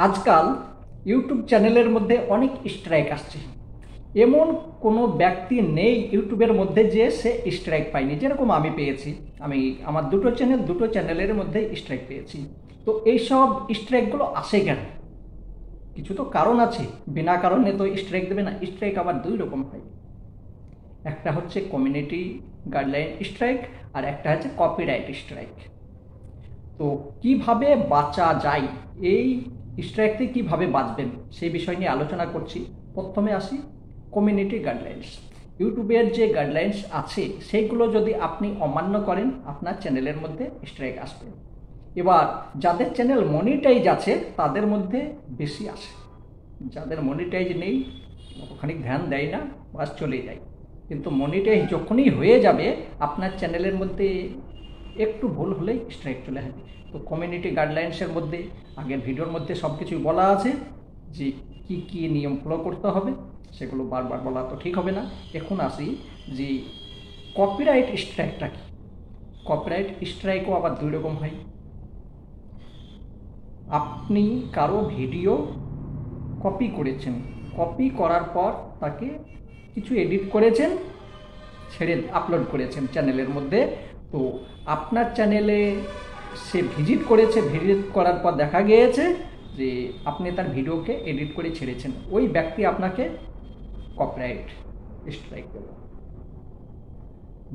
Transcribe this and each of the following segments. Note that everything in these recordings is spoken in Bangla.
আজকাল ইউটিউব চ্যানেলের মধ্যে অনেক স্ট্রাইক আসছে। এমন কোনো ব্যক্তি নেই ইউটিউবের মধ্যে যে সে স্ট্রাইক পায়নি, যেরকম আমি পেয়েছি। আমি আমার দুটো চ্যানেলের মধ্যে স্ট্রাইক পেয়েছি। তো এইসব স্ট্রাইকগুলো আসে কেন? কিছু তো কারণ আছে, বিনা কারণে তো স্ট্রাইক দেবে না। স্ট্রাইক আবার দুই রকম হয়, একটা হচ্ছে কমিউনিটি গাইডলাইন স্ট্রাইক আর একটা হচ্ছে কপিরাইট স্ট্রাইক। তো কিভাবে বাঁচা যায়, এই স্ট্রাইক থেকে কীভাবে বাঁচবেন সেই বিষয় নিয়ে আলোচনা করছি। প্রথমে আসি কমিউনিটি গাইডলাইন্স। ইউটিউবের যে গাইডলাইন্স আছে সেইগুলো যদি আপনি অমান্য করেন আপনার চ্যানেলের মধ্যে স্ট্রাইক আসবে। এবার যাদের চ্যানেল মনিটাইজ আছে তাদের মধ্যে বেশি আসে, যাদের মনিটাইজ নেই ওখানে ধ্যান দেয় না, বাস চলে যায়। কিন্তু মনিটাইজ যখনই হয়ে যাবে আপনার চ্যানেলের মধ্যে একটু ভুল হলেই স্ট্রাইক চলে আসবে। তো কমিউনিটি গাইডলাইন্সের মধ্যে আগের ভিডিওর মধ্যে সব কিছুই বলা আছে যে কি কি নিয়ম ফলো করতে হবে, সেগুলো বারবার বলা তো ঠিক হবে না। এখন আসি যে কপিরাইট স্ট্রাইকটা কি। কপিরাইট স্ট্রাইকও আবার দুই রকম হয়। আপনি কারো ভিডিও কপি করেছেন, কপি করার পর তাকে কিছু এডিট করেছেন, ছেড়ে আপলোড করেছেন চ্যানেলের মধ্যে। তো আপনার চ্যানেলে সে ভিজিট করেছে, ভিজিট করার পর দেখা গিয়েছে যে আপনি তার ভিডিওকে এডিট করে ছেড়েছেন। ওই ব্যক্তি আপনাকে কপিরাইট স্ট্রাইক দেবে।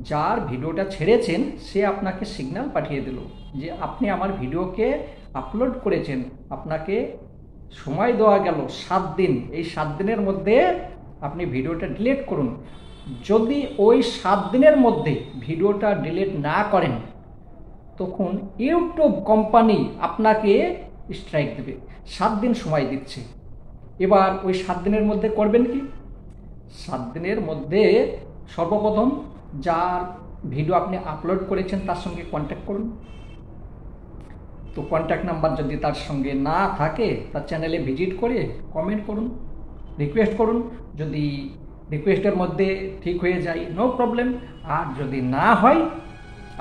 যার ভিডিওটা ছেড়েছেন সে আপনাকে সিগন্যাল পাঠিয়ে দিল যে আপনি আমার ভিডিওকে আপলোড করেছেন, আপনাকে সময় দেওয়া গেল 7 দিন, এই 7 দিনের মধ্যে আপনি ভিডিওটা ডিলিট করুন। যদি ওই 7 দিনের মধ্যে ভিডিওটা ডিলিট না করেন তখন ইউটিউব কোম্পানি আপনাকে স্ট্রাইক দেবে। 7 দিন সময় দিচ্ছে। এবার ওই 7 দিনের মধ্যে করবেন কি? 7 দিনের মধ্যে সর্বপ্রথম যার ভিডিও আপনি আপলোড করেছেন তার সঙ্গে কন্ট্যাক্ট করুন। তো কন্ট্যাক্ট নাম্বার যদি তার সঙ্গে না থাকে তার চ্যানেলে ভিজিট করে কমেন্ট করুন, রিকোয়েস্ট করুন। যদি রিকোয়েস্টের মধ্যে ঠিক হয়ে যায় নো প্রবলেম, আর যদি না হয়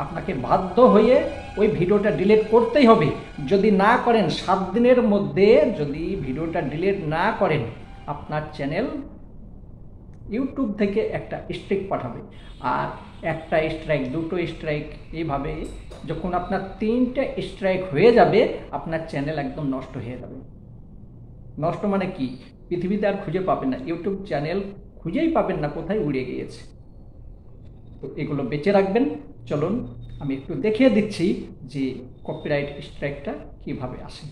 আপনাকে বাধ্য হয়ে ওই ভিডিওটা ডিলিট করতেই হবে। যদি না করেন 7 দিনের মধ্যে যদি ভিডিওটা ডিলিট না করেন আপনার চ্যানেল ইউটিউব থেকে একটা স্ট্রাইক পাঠাবে। আর একটা স্ট্রাইক, দুটো স্ট্রাইক, এইভাবে যখন আপনার 3টে স্ট্রাইক হয়ে যাবে আপনার চ্যানেল একদম নষ্ট হয়ে যাবে। নষ্ট মানে কি? পৃথিবীতে আর খুঁজে পাবেন না, ইউটিউব চ্যানেল খুঁজেই পাবেন না, কোথায় উড়ে গিয়েছে। তো এগুলো বেঁচে রাখবেন। চলুন আমি একটু দেখিয়ে দিচ্ছি যে কপিরাইট স্ট্রাইকটা কিভাবে আসে।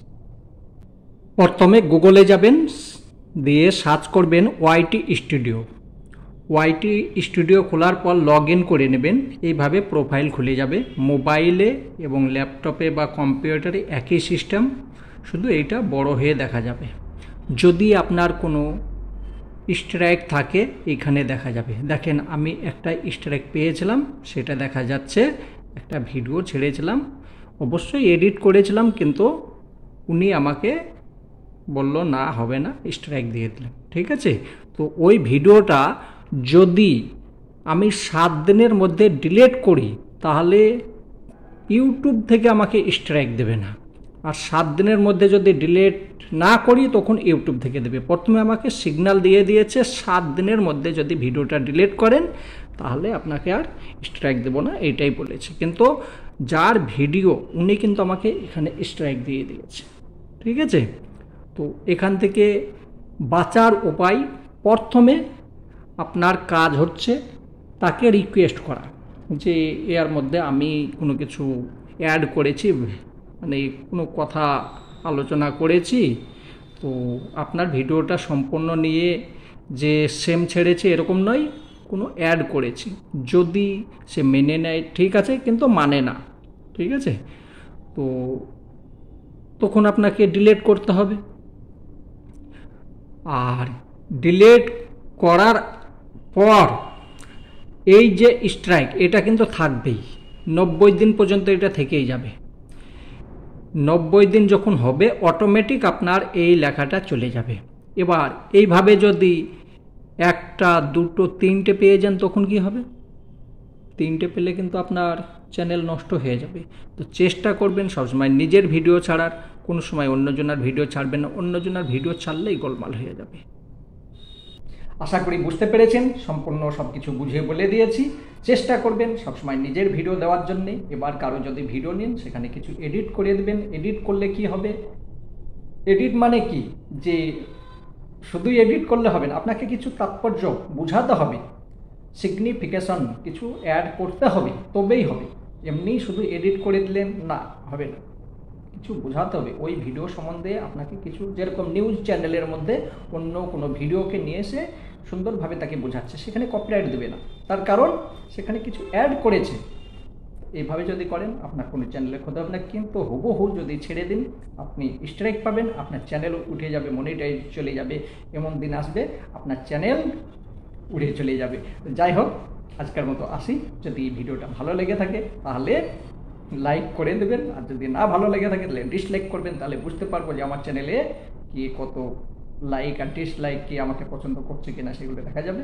প্রথমে গুগলে যাবেন, দিয়ে সার্চ করবেন ওয়াইটি স্টুডিও। ওয়াইটি স্টুডিও খোলার পর লগ ইন করে নেবেন। এইভাবে প্রোফাইল খুলে যাবে। মোবাইলে এবং ল্যাপটপে বা কম্পিউটারে একই সিস্টেম, শুধু এইটা বড় হয়ে দেখা যাবে। যদি আপনার কোনো স্ট্রাইক থাকে এখানে দেখা যাবে। দেখেন আমি একটা স্ট্রাইক পেয়েছিলাম, সেটা দেখা যাচ্ছে। একটা ভিডিও ছেড়েছিলাম, অবশ্যই এডিট করেছিলাম, কিন্তু উনি আমাকে বলল না হবে না, স্ট্রাইক দিয়ে দিলেন। ঠিক আছে, তো ওই ভিডিওটা যদি আমি 7 দিনের মধ্যে ডিলিট করি তাহলে ইউটিউব থেকে আমাকে স্ট্রাইক দেবে না। আর 7 দিনের মধ্যে যদি ডিলিট না করি তখন ইউটিউব থেকে দেবে। প্রথমে আমাকে সিগন্যাল দিয়ে দিয়েছে 7 দিনের মধ্যে যদি ভিডিওটা ডিলিট করেন তাহলে আপনাকে আর স্ট্রাইক দেবো না, এইটাই বলেছে। কিন্তু যার ভিডিও উনি কিন্তু আমাকে এখানে স্ট্রাইক দিয়ে দিয়েছে। ঠিক আছে, তো এখান থেকে বাঁচার উপায়, প্রথমে আপনার কাজ হচ্ছে তাকে রিকোয়েস্ট করা যে এর মধ্যে আমি কোনো কিছু অ্যাড করেছি, মানে কোনো কথা আলোচনা করেছি, তো আপনার ভিডিওটা সম্পূর্ণ নিয়ে যে সেম ছেড়েছে এরকম নয়, কোনো অ্যাড করেছি। যদি সে মেনে নেয় ঠিক আছে, কিন্তু মানে না, ঠিক আছে, তো তখন আপনাকে ডিলিট করতে হবে। আর ডিলিট করার পর এই যে স্ট্রাইক এটা কিন্তু থাকবেই, 90 দিন পর্যন্ত এটা থেকেই যাবে। 90 দিন যখন হবে অটোমেটিক আপনার এই লেখাটা চলে যাবে। এবার এইভাবে যদি একটা, দুটো, 3টে পেয়ে যান তখন কি হবে? 3টে পেলে কিন্তু আপনার চ্যানেল নষ্ট হয়ে যাবে। তো চেষ্টা করবেন সবসময় নিজের ভিডিও ছাড়ার, কোনো সময় অন্যজনের ভিডিও ছাড়বেন না, অন্যজনের ভিডিও ছাড়লেই গোলমাল হয়ে যাবে। আশা করি বুঝতে পেরেছেন, সম্পূর্ণ সব কিছু বুঝিয়ে বলে দিয়েছি। চেষ্টা করবেন সবসময় নিজের ভিডিও দেওয়ার জন্যে। এবার কারো যদি ভিডিও নিন সেখানে কিছু এডিট করে দেবেন। এডিট করলে কি হবে, এডিট মানে কি যে শুধু এডিট করলে হবে না, আপনাকে কিছু তাৎপর্য বোঝাতে হবে, সিগনিফিকেশন কিছু অ্যাড করতে হবে, তবেই হবে। এমনি শুধু এডিট করে দিলেন না, হবে না, কিছু বোঝাতে হবে। ওই ভিডিও সম্বন্ধে আপনাকে কিছু, যেরকম নিউজ চ্যানেলের মধ্যে অন্য কোনো ভিডিওকে নিয়ে এসে সুন্দরভাবে তাকে বোঝাচ্ছে, সেখানে কপিরাইট দেবে না, তার কারণ সেখানে কিছু অ্যাড করেছে। এইভাবে যদি করেন আপনার কোনো চ্যানেলে ক্ষতি হবে না। কিন্তু হুবহু যদি ছেড়ে দিন আপনি স্ট্রাইক পাবেন, আপনার চ্যানেল উঠে যাবে, মনিটাইজ চলে যাবে, এমন দিন আসবে আপনার চ্যানেল উড়ে চলে যাবে। যাই হোক, আজকের মতো আসি। যদি ভিডিওটা ভালো লেগে থাকে তাহলে লাইক করে দেবেন, আর যদি না ভালো লেগে থাকে তাহলে ডিসলাইক করবেন। তাহলে বুঝতে পারবো যে আমার চ্যানেলে কি কত লাইক আর ডিসলাইক, কি আমাকে পছন্দ করছে কিনা সেগুলো দেখা যাবে।